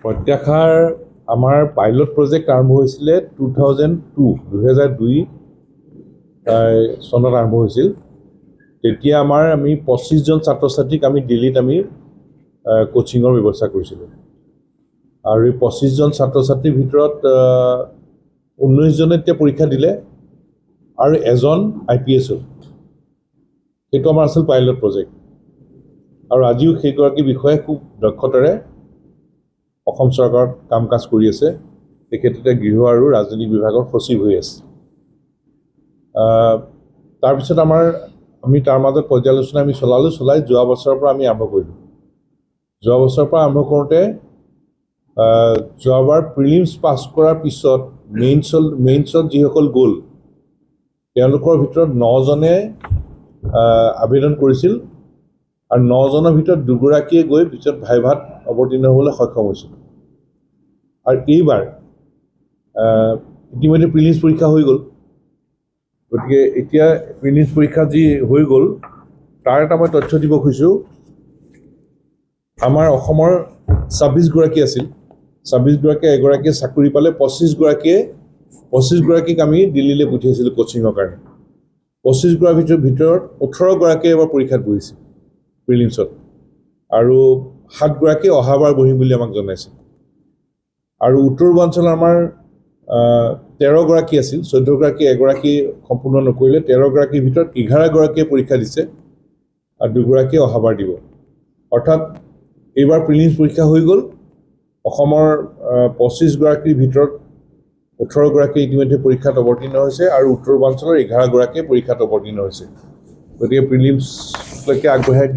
প্ৰত্যাশাৰ আমাৰ pilot project আৰম্ভ হৈছিলে 2002 চনত আৰম্ভ হৈছিল। তেতিয়া আমি 25জন ছাত্ৰ ছাত্ৰীক আমি দিল্লীত কোচিঙৰ ব্যৱস্থা কৰিছিলোঁ। আৰু এই 25জন ছাত্ৰ ছাত্ৰীৰ ভিতৰত 19জনে এতিয়া পৰীক্ষা দিলে আৰু এজন IPS হ'ল। সেইটো আমাৰ আছিল পাইলট প্ৰজেক্ট। আৰু আজিও সেইগৰাকী বিষয়ে খুব দক্ষতাৰে অসম চৰকাৰত কাম কাজ কৰি আছে। তেখেতে গৃহ আৰু ৰাজনৈতিক বিভাগৰ সচিব হৈ আছে। তাৰপিছত আমি তাৰ মাজত পৰ্যালোচনা চলাই যোৱা বছৰৰ পৰা আমি আৰম্ভ কৰিলোঁ। যোৱা বছৰৰ পৰা আৰম্ভ কৰোঁতে যোৱাবাৰ প্ৰিলিমছ পাছ কৰাৰ পিছত মেইনছত যিসকল গ'ল তেওঁলোকৰ ভিতৰত 9জনে আবেদন কৰিছিল আৰু 9জনৰ ভিতৰত 2গৰাকীয়ে গৈ পিছত ভাইভাত অৱতীৰ্ণ হ'বলৈ সক্ষম হৈছিল। আৰু এইবাৰ ইতিমধ্যে প্ৰিলিমছ পৰীক্ষা হৈ গ'ল। গতিকে এতিয়া প্ৰিলিমছ পৰীক্ষা যি হৈ গ'ল তাৰ এটা মই তথ্য দিব খুজিছোঁ। আমাৰ অসমৰ 26গৰাকী আছিল। 26গৰাকীয়ে এগৰাকীয়ে চাকৰি পালে। 25গৰাকীক আমি দিল্লীলৈ পঠিয়াইছিলোঁ কোচিঙৰ কাৰণে। 25গৰাকীৰ ভিতৰত 18গৰাকীয়ে এবাৰ পৰীক্ষাত বহিছিল প্ৰিলিমছত, আৰু 7গৰাকীয়ে অহাবাৰ বহিম বুলি আমাক জনাইছে। আৰু উত্তৰ পূৰ্বাঞ্চলৰ আমাৰ 13গৰাকী আছিল। 14গৰাকী এগৰাকী সম্পূৰ্ণ নকৰিলে। 13গৰাকীৰ ভিতৰত 11গৰাকীয়ে পৰীক্ষা দিছে আৰু 2গৰাকীয়ে অহাবাৰ দিব। অৰ্থাৎ এইবাৰ প্ৰিলিমছ পৰীক্ষা হৈ গ'ল। অসমৰ 25গৰাকীৰ ভিতৰত 18গৰাকী ইতিমধ্যে পৰীক্ষাত অৱতীৰ্ণ হৈছে আৰু উত্তৰ পূৰ্বাঞ্চলৰ 11গৰাকীয়ে পৰীক্ষাত অৱতীৰ্ণ হৈছে। গতিকে প্ৰিলিমছলৈকে আগবঢ়াই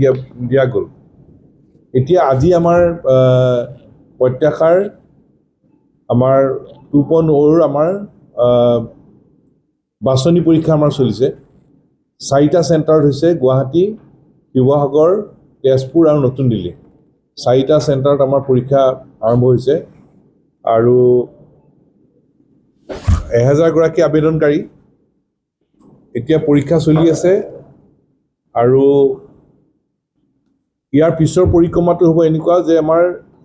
দিয়া গ'ল। এতিয়া আজি আমাৰ প্ৰত্যাশাৰ 2.0 আমাৰ বাছনি পৰীক্ষা চলিছে। 4টা চেণ্টাৰত হৈছে: গুৱাহাটী, শিৱসাগৰ, তেজপুৰ আৰু নতুন দিল্লী। 4টা চেণ্টাৰত আমাৰ পৰীক্ষা আৰম্ভ হৈছে আৰু 1000গৰাকী আবেদনকাৰী এতিয়া পৰীক্ষা চলি আছে। আৰু ইয়াৰ পিছৰ পৰিক্ৰমাটো হ'ব এনেকুৱা যে আমাৰ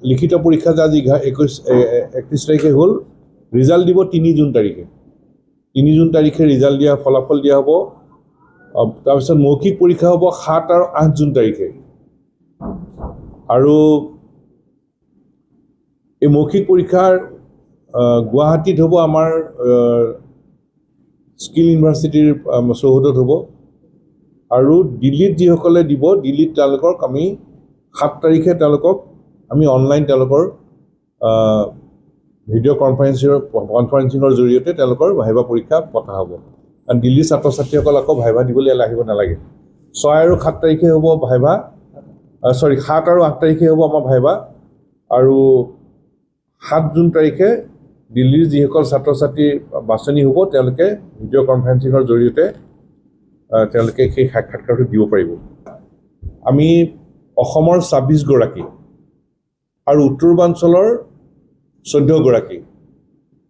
লিখিত পৰীক্ষা যে আজি 31 তাৰিখে হ'ল, ৰিজাল্ট দিব 3 জুন তাৰিখে। 3 জুন তাৰিখে ৰিজাল্ট ফলাফল দিয়া হ'ব। তাৰপিছত মৌখিক পৰীক্ষা হ'ব 7 আৰু 8 জুন তাৰিখে। আৰু এই মৌখিক পৰীক্ষাৰ গুৱাহাটীত হ'ব আমাৰ স্কিল ইউনিভাৰ্চিটিৰ চৌহদত হ'ব। আৰু দিল্লীত যিসকলে দিব, দিল্লীত তেওঁলোকক আমি 7 তাৰিখে আমি অনলাইন তেওঁলোকৰ ভিডিঅ' কনফাৰেন্সিঙৰ জৰিয়তে তেওঁলোকৰ ভাইভা পৰীক্ষা পতা হ'ব। কাৰণ দিল্লীৰ ছাত্ৰ ছাত্ৰীসকল আকৌ ভাইভা দিবলৈ আহিব নালাগে। 6 আৰু 7 তাৰিখে হ'ব ভাইভা, 7 আৰু 8 তাৰিখে হ'ব আমাৰ ভাইভা। আৰু 7 জুন তাৰিখে দিল্লীৰ যিসকল ছাত্ৰ ছাত্ৰী বাছনি হ'ব তেওঁলোকে ভিডিঅ' কনফাৰেন্সিঙৰ জৰিয়তে তেওঁলোকে সেই সাক্ষাৎকাৰটো দিব পাৰিব। আমি অসমৰ 26গৰাকী আৰু উত্তৰ পূৰ্বাঞ্চলৰ 14গৰাকী,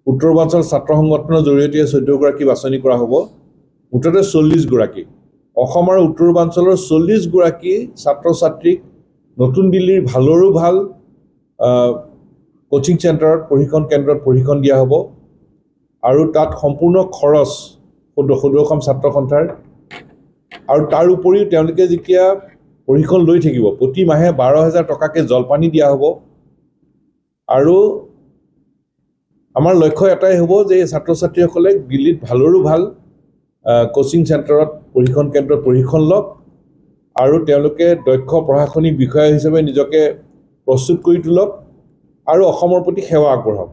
উত্তৰ পূৰ্বাঞ্চল ছাত্ৰ সংগঠনৰ জৰিয়তে 14গৰাকী বাছনি কৰা হ'ব। মুঠতে 40গৰাকী। অসম আৰু উত্তৰ পূৰ্বাঞ্চলৰ 40গৰাকী ছাত্ৰ ছাত্ৰীক নতুন দিল্লীৰ ভালৰো ভাল কোচিং চেণ্টাৰত, প্ৰশিক্ষণ কেন্দ্ৰত প্ৰশিক্ষণ দিয়া হ'ব। আৰু তাত সম্পূৰ্ণ খৰচ সদৌ অসম ছাত্ৰ সন্থাৰ। আৰু তাৰ উপৰিও তেওঁলোকে যেতিয়া প্ৰশিক্ষণ লৈ থাকিব, প্ৰতি মাহে 12,000 টকাকৈ জলপানী দিয়া হ'ব। আৰু আমাৰ লক্ষ্য এটাই হ'ব যে এই ছাত্ৰ ছাত্ৰীসকলে দিল্লীত ভালৰো ভাল কোচিং চেণ্টাৰত, প্ৰশিক্ষণ কেন্দ্ৰত প্ৰশিক্ষণ লওক আৰু তেওঁলোকে দক্ষ প্ৰশাসনিক বিষয়া হিচাপে নিজকে প্ৰস্তুত কৰি তোলক আৰু অসমৰ প্ৰতি সেৱা আগবঢ়াওক।